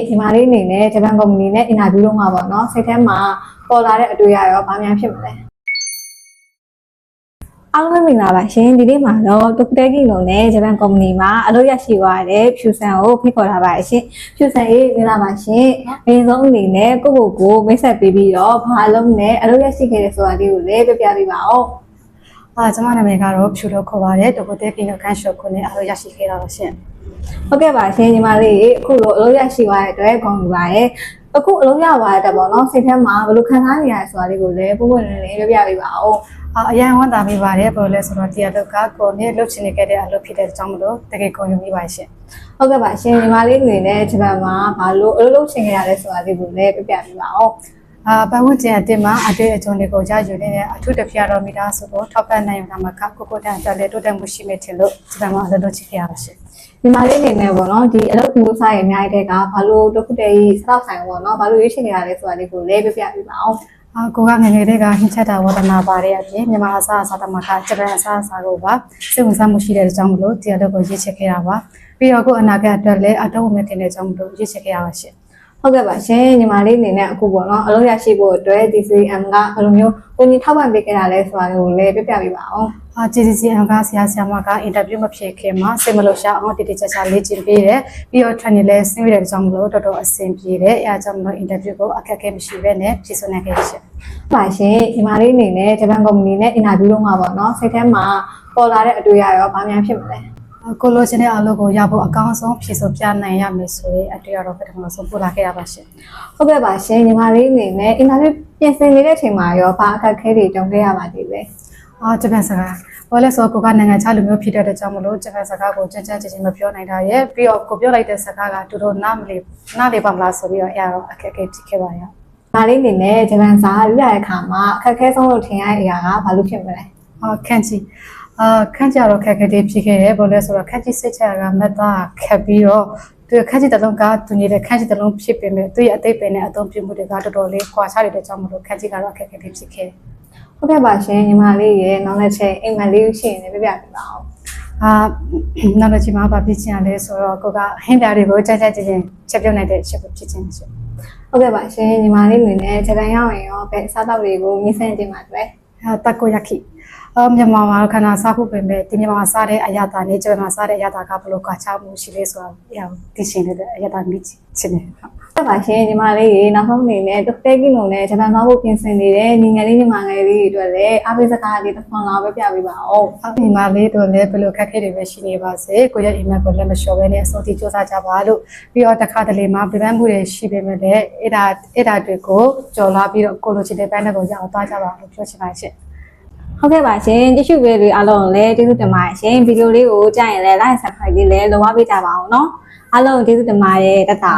ဒီမှာလေးအနေနဲ့ဂျပန်ကုမ္ပဏီနဲ့အင်တာဗျူးလုပ်မှာပေါ့နော်စိတ်ထဲမှာပေါ်လာတဲ့အတွေ့အကြုံရောဘာများဖြစ်မလဲအားလုံးမင်္ဂလာပါရှင်ဒီနေ့မှာတော့တုတ်တဲကီလုံးနဲ့ဂျပန်ကုမ္ပဏီမှာအလုပ်ရရှိသွားတဲ့ဖြူဆန်ကိုဖိတ်ခေါ်ထားပါရှင်ဖြူဆန်ရေးမင်္ဂလာပါရှင်အရင်ဆုံးအနေနဲ့ကိုမိတ်ဆက်ပေးပြီးတော့ဘာအလုပ်နဲ့အလုပ်ရရှိခဲ့တဲ့ဆိုတာလေးကိုလည်းပြပြပေးပါဦးကျွန်မနာမည်ကတော့ဖြူလို့ခေါ်ပါတယ်တုတ်တဲကီလုံးခန့်ရှုပ်ခုနဲ့အလုပ်ရရှိခဲ့တာပါရှင်ဟုတ်ကဲ့ပါရှင်ညီမလေးအခုလိုအလုပ်ရရှိသွားတဲ့အတွက်ဂုဏ်ယူပါတယ်အခုအလုပ်ရသွားတဲ့ပေါ့နော်စိတ်ထဲမှာဘယ်လိုခံစားနေရလဲဆိုတာလေးကိုလည်းပုံပွင့်လင်းလင်းပြပြပေးပါဦးအရင်ဝမ်းသာမိပါတယ်ဘယ်လိုလဲဆိုတော့ဒီအလုပ်ကကိုနဲ့လှုပ်ချင်နေခဲ့တဲ့အလုပ်ဖြစ်တဲ့အကြောင်းမလို့တကယ်ဂုဏ်ယူမိပါရှင်ဟုတ်ကဲ့ပါရှင်ညီမလေးအနေနဲ့ဂျပန်မှာဘာလို့အလုပ်လုပ်ချင်ခဲ့ရလဲဆိုတာလေးကိုလည်းပြပြပေးပါဦးပတ်ဝန်းကျင်အတင်းမှာအတွေ့အကြုံတွေကိုကြားယူနေတဲ့အထူးတပြတော်မိသားစုကိုထောက်ပံ့နိုင်ရမှာကိုတန်တက်လေတိုးတက်မှုရှိမယ်ထင်လို့ဂျပန်မှာအလုပ်လုပ်ချင်ခဲ့ရပါရှင်ဒီမှာလေးအနေနဲ့ပေါ့နော်ဒီအလုပ်မျိုးစားရဲ့အများကြီးတဲ့ကဘာလို့တခုတည်းကြီးစတော့ဆိုင်ပေါ့နော်ဘာလို့ရွေးချယ်နေရလဲဆိုတာလေးကိုလည်းပြပြပေးပါဦးကိုကငငယ်လေးကဟင်းချက်တာဝဒနာပါတဲ့အပြင်မြန်မာအစားအစာတမခဂျပန်အစားအစာကိုပါစိတ်ဝင်စားမှုရှိတဲ့အကြောင်းမလို့ဒီအလုပ်ကိုရွေးချယ်ခဲ့တာပါပြီးတော့ကိုအနာဂတ်အတွက်လည်းအတော့ဝင်တင်တဲ့အကြောင်းမလို့ရွေးချယ်ခဲ့ရပါရှင်ဟုတ်ကဲ့ပါရှင်ညီမလေးအနေနဲ့အခုပေါ့နော်အလုပ်ရရှိဖို့အတွက် DCM ကဘယ်လိုမျိုးကိုကြီးထောက်ပံ့ပေးခဲ့တာလဲဆိုတာကိုလည်းပြပြပေးပါအောင်DCM ကဆရာမကအင်တာဗျူးမဖြစ်ခင်မှာစိတ်မလို့ရှာအောင်တိတိကျကျလေ့ကျင့်ပေးတယ်ပြီးတော့ training လည်းဆင်းပြီးတဲ့အကြောင်းမလို့တော်တော်အဆင်ပြေတယ်အဲအကြောင်းမလို့အင်တာဗျူးကိုအခက်အခဲမရှိဘဲနဲ့ဖြေဆိုနိုင်ခဲ့ရှင်ပါရှင်ညီမလေးအနေနဲ့ဂျပန်ကုမ္ပဏီနဲ့အင်တာဗျူးလုပ်မှာပေါ့နော်စိတ်ထဲမှာပေါ်လာတဲ့အတွေ့အကြုံရောဘာများဖြစ်မလဲကိုလိုချင်တဲ့အလုပ်ကိုရဖို့အကောင်းဆုံးဖြေဆိုပြနိုင်ရမယ်ဆိုရင်အတွေ့အကြုံပထမဆုံးပို့လာခဲ့ရပါရှင်ဟုတ်ကဲ့ပါရှင်ညီမလေးအနေနဲ့အင်တာဗျူးပြင်ဆင်နေတဲ့အချိန်မှာရောဘာအခက်အခဲတွေကြုံခဲ့ရပါသေးလဲဂျပန်စကားဘာလဲဆိုကိုကနိုင်ငံခြားလူမျိုးဖြစ်တဲ့ကြောင့်မလို့ဂျပန်စကားကိုကြမ်းကြမ်းကြမ်းမပြောနိုင်တာရဲ့ပြီးတော့ကိုပြောလိုက်တဲ့စကားကတူတူနားလေပါမလားဆိုပြီးတော့အဲ့တော့အခက်အခဲဖြစ်ခဲ့ပါရဲ့။ဒါလေးအနေနဲ့ဂျပန်စာလေ့လာတဲ့အခါမှာအခက်အခဲဆုံးလို့ထင်ရတဲ့အရာကဘာလို့ဖြစ်မလဲခန့်ကြီးတော့ခက်ခဲဖြစ်ခဲ့တယ်ဘာလဲဆိုတော့ခန့်ကြီးစိတ်ချကမတ်သားခက်ပြီးတော့သူခန့်ကြီးတလုံးကသူနေတဲ့ခန့်ကြီးတလုံးဖြစ်ပေမဲ့သူရဲ့အသိပင်နဲ့အသုံးပြုမှုတွေကတော်တော်လေးကွာခြားတဲ့ကြောင့်မလို့ခန့်ကြီးကတော့အခက်အခဲဖြစ်ခဲ့တယ်ဟုတ်ကဲ့ပါရှင်ညီမလေးရဲ့နောက်လက်ချက်အိမ်မက်လေးရှိရင်လည်းပြပြပေးပါဦးနောက်လက်ချက်မှာဗာဖြစ်ချင်ရလဲဆိုတော့ကိုကဟင်းတာတွေကိုကြကြချင်းချက်ပြုတ်နိုင်တဲ့ချက်ဖြစ်ချင်ရှင်ဟုတ်ကဲ့ပါရှင်ညီမလေးအနေနဲ့ဂျပန်ရောက်ရင်ရောဘယ်စားတောက်တွေကိုမြင်ဆန်းတင်ပါတွေ့တက်ကိုယခိမြန်မာမှာခဏစားဖို့ပြင်မဲ့ဒီမြန်မာမှာစားတဲ့အရာတာနဲ့ဂျပန်မှာစားတဲ့အရာတာကဘယ်လိုကွာခြားမှုရှိလဲဆိုတာသိရှင်တဲ့အရာတာမြင်ချင်တယ်ဟုတ်ပါရှင်ညီမလေးရေနောက်ဆုံးအနေနဲ့တုတ်တဲကီလုံးနဲ့ဂျပန်မှာဖို့ပြင်ဆင်နေတဲ့ညီငယ်လေးညီမငယ်လေးတွေအတွက်လည်းအားပေးစကားလေးတစ်ခွန်းလောက်ပဲပြပေးပါဦးညီမလေးတို့လည်းဘယ်လိုခက်ခဲတွေပဲရှိနေပါစေကိုရဲ့အိမ်မက်ကိုလည်းမလျှော်ဘဲနဲ့အစိုးရစူးစမ်းကြပါလို့ပြီးတော့တစ်ခါတလေမှာပြပန်းမှုတွေရှိပေမဲ့လည်းအဲ့ဒါတွေကိုကြော်လာပြီးတော့ကိုလိုချင်တဲ့ဘန်းတွေကိုရအောင်သွားကြပါလို့ပြောချင်ပါရှင်ဟုတ်ကဲ့ပါရှင်ကြည့်ရှုပေးလို့အားလုံးလည်းကျေးဇူးတင်ပါတယ်ရှင်ဗီဒီယိုလေးကိုကြိုက်ရင်လည်း like subscribe လေးလည်းလုပ်ပေးကြပါအောင်เนาะအားလုံးကျေးဇူးတင်ပါတယ်တတ်တာ